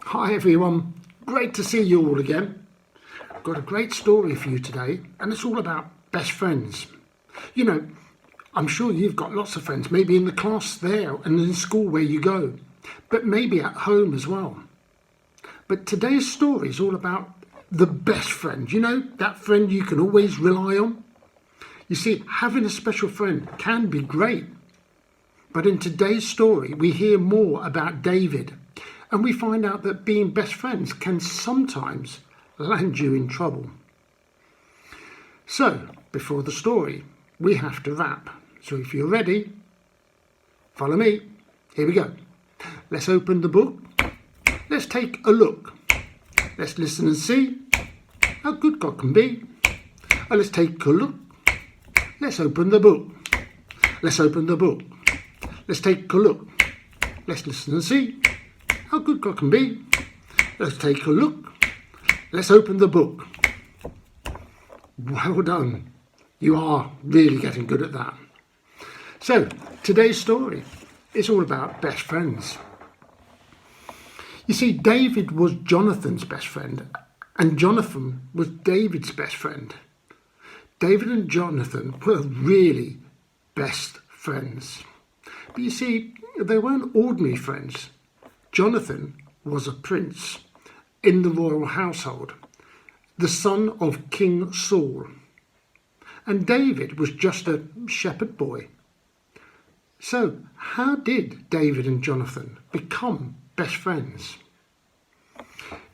Hi everyone, great to see you all again. I've got a great story for you today, and it's all about best friends. You know, I'm sure you've got lots of friends, maybe in the class there and in school where you go, but maybe at home as well. But today's story is all about the best friend, that friend you can always rely on. You see, having a special friend can be great. But in today's story, we hear more about David, and we find out that being best friends can sometimes land you in trouble. So, before the story, we have to wrap. So if you're ready, follow me. Here we go. Let's open the book. Let's take a look. Let's listen and see how good God can be. Let's take a look. Let's open the book. Let's open the book. Let's take a look. Let's listen and see how good God can be. Let's take a look. Let's open the book. Well done. You are really getting good at that. So, today's story is all about best friends. You see, David was Jonathan's best friend, and Jonathan was David's best friend. David and Jonathan were really best friends. But you see, they weren't ordinary friends. Jonathan was a prince in the royal household, the son of King Saul. And David was just a shepherd boy. So, how did David and Jonathan become best friends?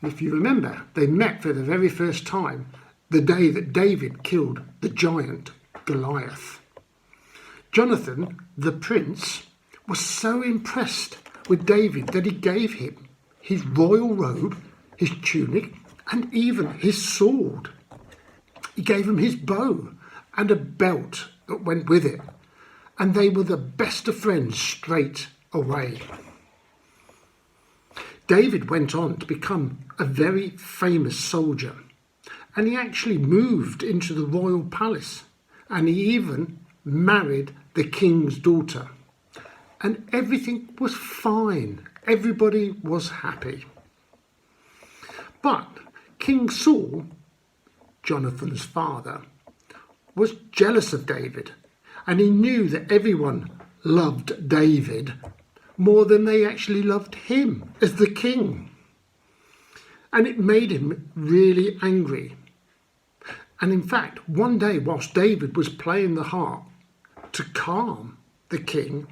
If you remember, they met for the very first time the day that David killed the giant Goliath. Jonathan, the prince, was so impressed with David that he gave him his royal robe, his tunic, and even his sword. He gave him his bow and a belt that went with it, and they were the best of friends straight away. David went on to become a very famous soldier, and he actually moved into the royal palace, and he even married the king's daughter. And everything was fine. Everybody was happy. But King Saul, Jonathan's father, was jealous of David, and he knew that everyone loved David more than they actually loved him as the king. And it made him really angry. And in fact, one day whilst David was playing the harp to calm the king,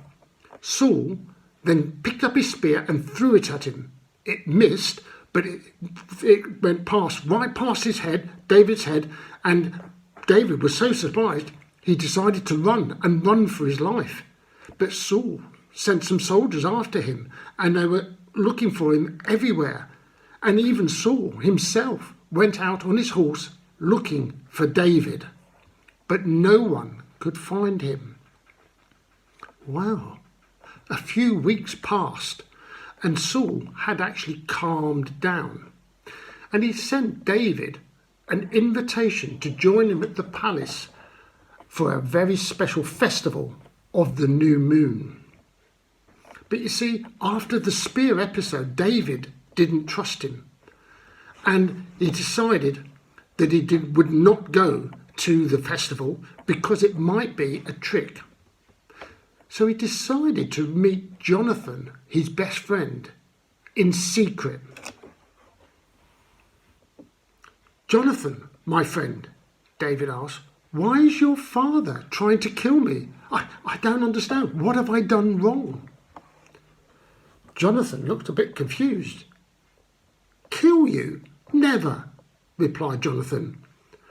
Saul then picked up his spear and threw it at him. It missed, but it went right past his head, David's head, and David was so surprised he decided to run for his life. But Saul sent some soldiers after him, and they were looking for him everywhere. And even Saul himself went out on his horse looking for David, but no one could find him. Wow. A few weeks passed, and Saul had actually calmed down, and he sent David an invitation to join him at the palace for a very special festival of the new moon. But you see, after the spear episode, David didn't trust him, and he decided that he would not go to the festival because it might be a trick. So he decided to meet Jonathan, his best friend, in secret. Jonathan, my friend, David asked, why is your father trying to kill me? I don't understand. What have I done wrong? Jonathan looked a bit confused. Kill you? Never, replied Jonathan.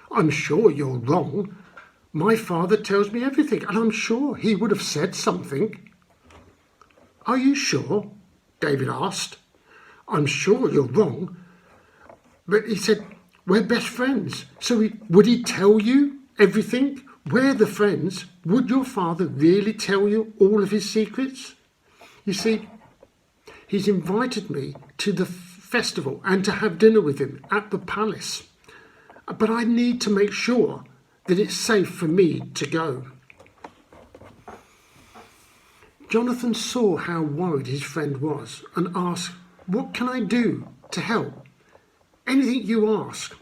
I'm sure you're wrong. My father tells me everything, and I'm sure he would have said something. Are you sure? David asked. I'm sure you're wrong. But he said, we're best friends. So would he tell you everything? We're the friends. Would your father really tell you all of his secrets? You see, he's invited me to the festival and to have dinner with him at the palace. But I need to make sure that it's safe for me to go. Jonathan saw how worried his friend was and asked, What can I do to help? Anything you ask."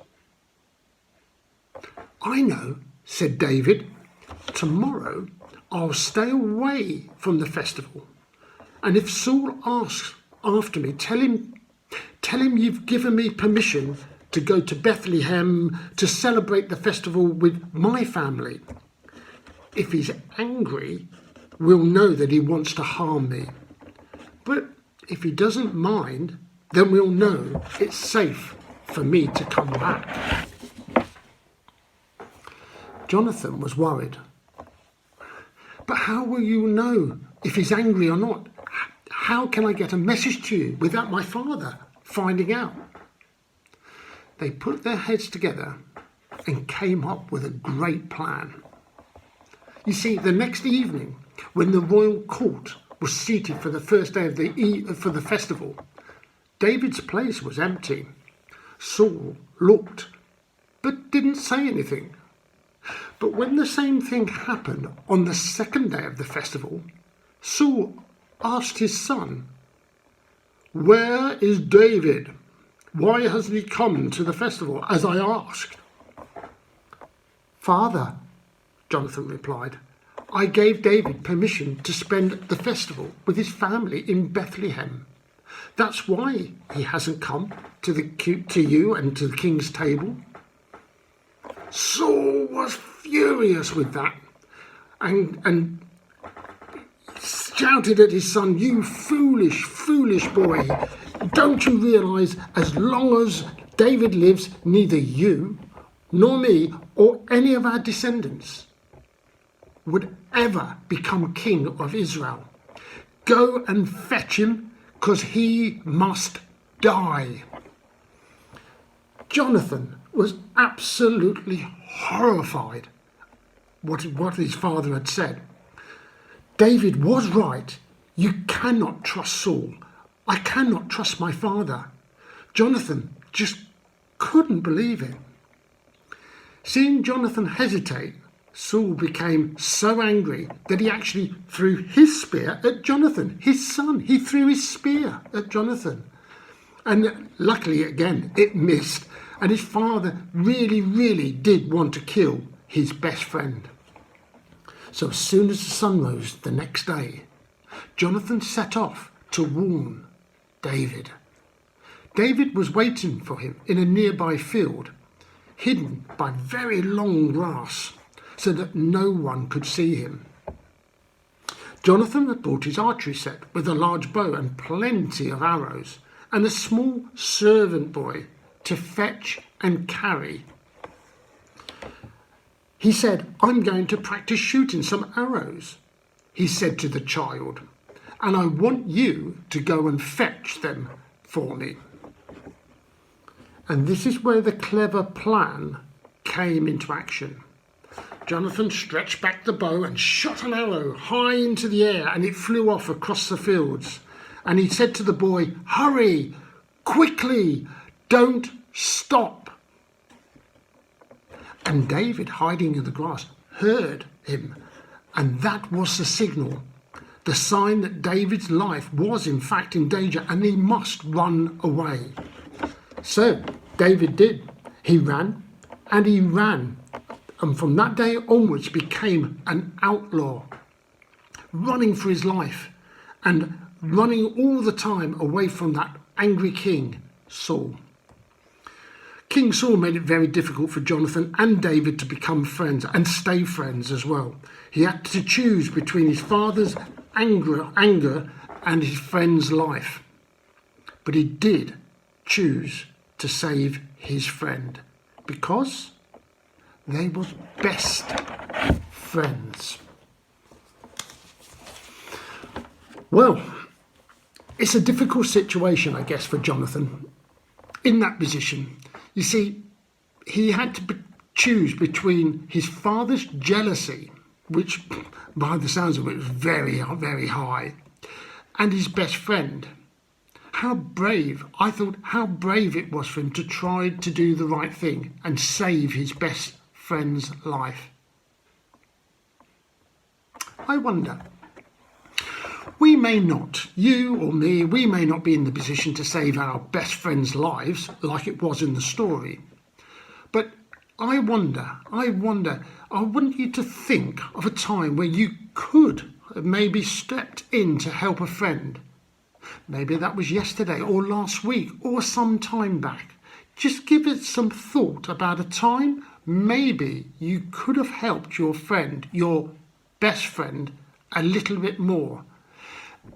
"I know," said David. "Tomorrow I'll stay away from the festival. And if Saul asks after me, tell him you've given me permission to go to Bethlehem to celebrate the festival with my family. If he's angry, we'll know that he wants to harm me. But if he doesn't mind, then we'll know it's safe for me to come back." Jonathan was worried. "But how will you know if he's angry or not? How can I get a message to you without my father finding out?" They put their heads together and came up with a great plan. You see, the next evening, when the royal court was seated for the first day of for the festival, David's place was empty. Saul looked, but didn't say anything. But when the same thing happened on the second day of the festival, Saul asked his son, "Where is David? Why hasn't he come to the festival as I asked?" "Father," Jonathan replied, "I gave David permission to spend the festival with his family in Bethlehem. That's why he hasn't come to you and to the king's table." Saul was furious with that and shouted at his son, "You foolish, foolish boy. Don't you realise as long as David lives, neither you nor me or any of our descendants would ever become king of Israel? Go and fetch him, because he must die." Jonathan was absolutely horrified what his father had said. David was right. You cannot trust Saul. I cannot trust my father. Jonathan just couldn't believe it. Seeing Jonathan hesitate, Saul became so angry that he actually threw his spear at Jonathan, his son. He threw his spear at Jonathan. And luckily, again, it missed. And his father really, really did want to kill his best friend. So as soon as the sun rose the next day, Jonathan set off to warn David. David was waiting for him in a nearby field, hidden by very long grass, so that no one could see him. Jonathan had brought his archery set with a large bow and plenty of arrows, and a small servant boy to fetch and carry. He said, "I'm going to practice shooting some arrows," he said to the child, "and I want you to go and fetch them for me." And this is where the clever plan came into action. Jonathan stretched back the bow and shot an arrow high into the air, and it flew off across the fields. And he said to the boy, "Hurry, quickly, don't stop." And David, hiding in the grass, heard him, and that was the signal, the sign that David's life was in fact in danger and he must run away. So David did. He ran and he ran, and from that day onwards became an outlaw, running for his life and running all the time away from that angry king, Saul. King Saul made it very difficult for Jonathan and David to become friends and stay friends as well. He had to choose between his father's anger and his friend's life. But he did choose to save his friend because they were best friends. Well, it's a difficult situation, I guess, for Jonathan in that position. You see, he had to choose between his father's jealousy, which by the sounds of it was very, very high, and his best friend. How brave it was for him to try to do the right thing and save his best friend's life. I wonder, We may not, you or me, we may not be in the position to save our best friends' lives like it was in the story. But I want you to think of a time where you could have maybe stepped in to help a friend. Maybe that was yesterday or last week or some time back. Just give it some thought about a time maybe you could have helped your friend, your best friend, a little bit more.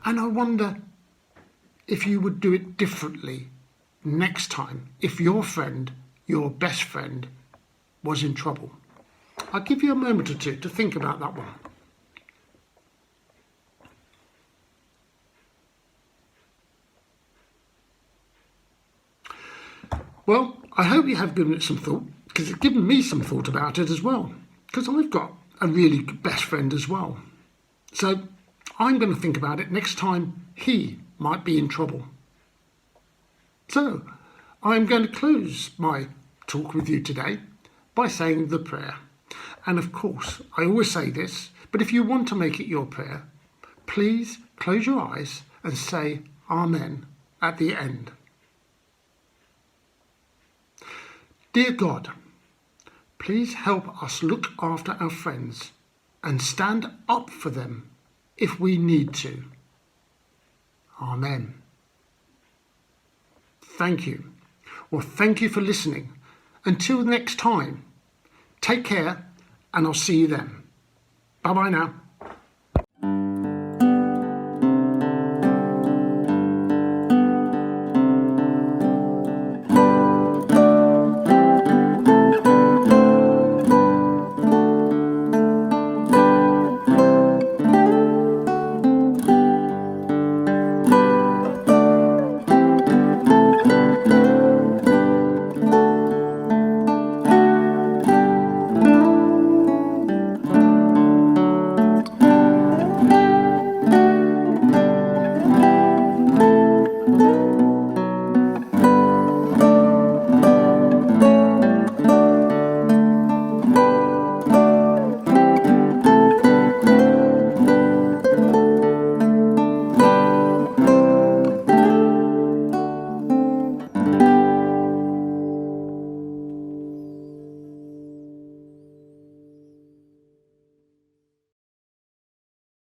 And I wonder if you would do it differently next time if your friend, your best friend, was in trouble. I'll give you a moment or two to think about that one. Well, I hope you have given it some thought, because it's given me some thought about it as well, because I've got a really good best friend as well. So I'm going to think about it next time he might be in trouble. So I'm going to close my talk with you today by saying the prayer. And of course, I always say this, but if you want to make it your prayer, please close your eyes and say Amen at the end. Dear God, please help us look after our friends and stand up for them if we need to. Amen. Thank you. Well, thank you for listening. Until next time, take care and I'll see you then. Bye-bye now.